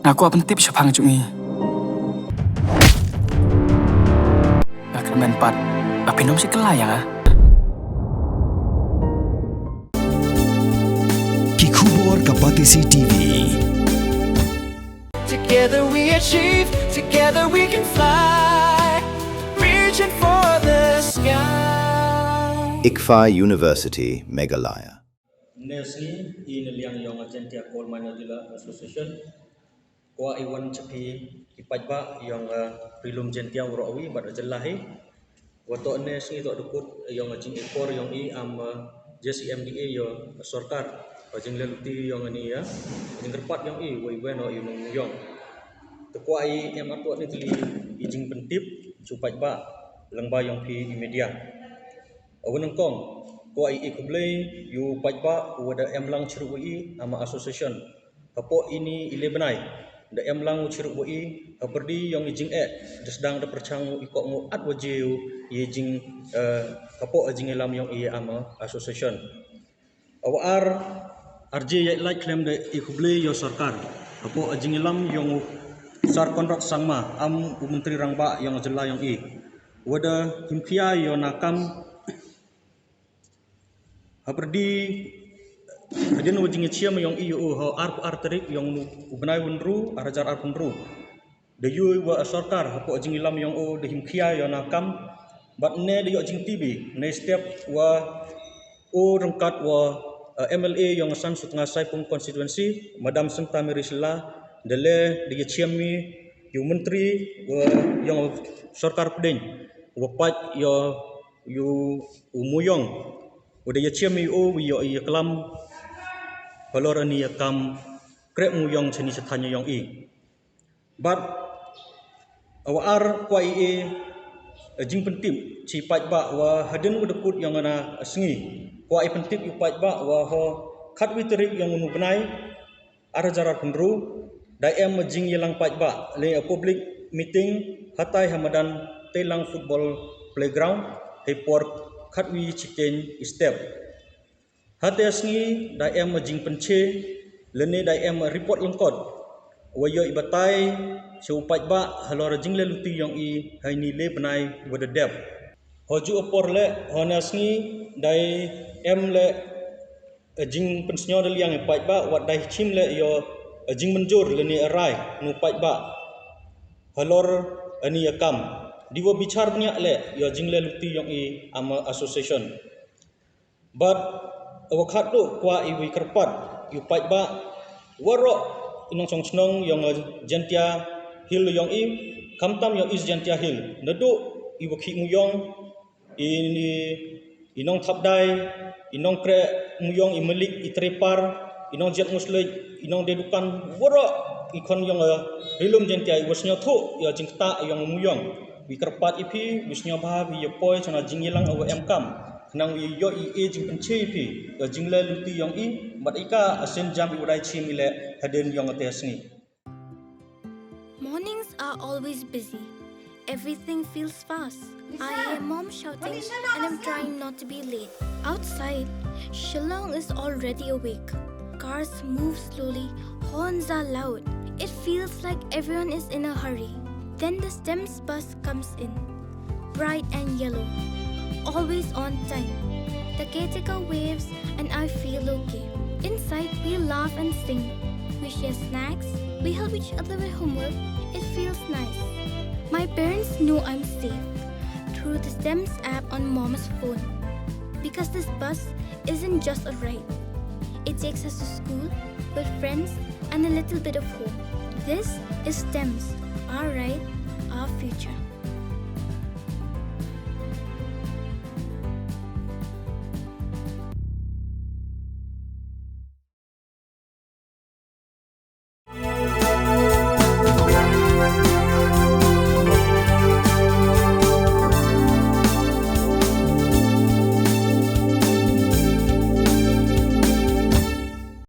Aku apa tip siapa ngajungi? Gak keren pat. Tapi nom sih kelayang ah. Kikubor Kapatisi TV. Together we achieve, together we can fly, reaching for the sky. ICFA University, Meghalaya. Nesli in Liang Yong Agentia Coal Mineral Association, Kwa Iwan Cepi Ipajba yang Prilum Gentia Urawi Bad Jelahi, Wato Nesli Tok Dukut yang Jing Ekor yang am JCMDA yang Sorkar, Jing Leluti yang ini ya, Jing Kerpat yang Waiweno yang Yong. Tekwa yang Atuat ni teli Jing Pentip, Supajba Langba yang Pi Media. Awenengkong Kwa kublai yu pajba wada emlang cirui ama association. Kapo ini benai. Da emlang cirui perdi yang jing sedang da percang ikok mu at wajiu ye jing kapo jing elam yang ama association. Awar RJ ye like claim da kublai yo sarkar. Kapo jing elam yang sar kontrak sangma am menteri rangba yang jela yang wada himkia yo nakam Haperdi hadin wajing ciam yang ho arterik yang ubnai wunru arajar arpunru de yu wa sarkar hapo jing ilam yang de himkia yang nakam bat ne de yo jing tv ne step wa rengkat wa MLA yang san sut ngasai pung constituency Madam Senta Merisla de le de ciami yu menteri wa yang sarkar pedeng wa pat yu umuyong Udah ya ciam yo ya kelam balor ani ya kam krek mu yang seni setanya yang but awar kwa jing pentip ci pat ba wa hadin udekut yang ana sengi kwa pentip yu pat ba wa ho khat witerik yang unu benai ara jarar penru dai em jing yelang pat ba le public meeting hatai hamadan telang football playground hepor khatwi chiten step hate asngi da em jing penche lene da em report lengkot wayo ibatai seupat ba halor jing le luti yang haini le benai wada dep hoju opor le honasngi dai em le jing pensnyo del yang ipat ba wat dai chim le yo jing menjur lene arai nu pat ba halor ani yakam Diwa bicar banyak le ya jingle luti yang ama association. But wakat tu kwa iwi kerpat yu pat ba warok inong song snong yang jentia hill yang kamtam yang is jentia hill. Nadu iwa ki muyong ini inong thabdai inong kre muyong imelik itrepar inong jet muslik inong dedukan warok ikon yang hilum jentia wasnya tu ya jingta yang muyong. Wikerpat ipi wisnya bah wi poi chana jingilang awa emkam nang wi yo jing penche ipi jingla luti yang mat ika asen jam iwadai chimile haden yang atesni. Mornings are always busy. Everything feels fast. I hear mom shouting and I'm trying not to be late. Outside, Shillong is already awake. Cars move slowly, horns are loud. It feels like everyone is in a hurry. Then the STEMS bus comes in, bright and yellow, always on time. The caretaker waves and I feel okay. Inside we laugh and sing. We share snacks, we help each other with homework. It feels nice. My parents know I'm safe through the STEMS app on mom's phone. Because this bus isn't just a ride. It takes us to school, with friends and a little bit of hope. This is STEMS. Our right, our future.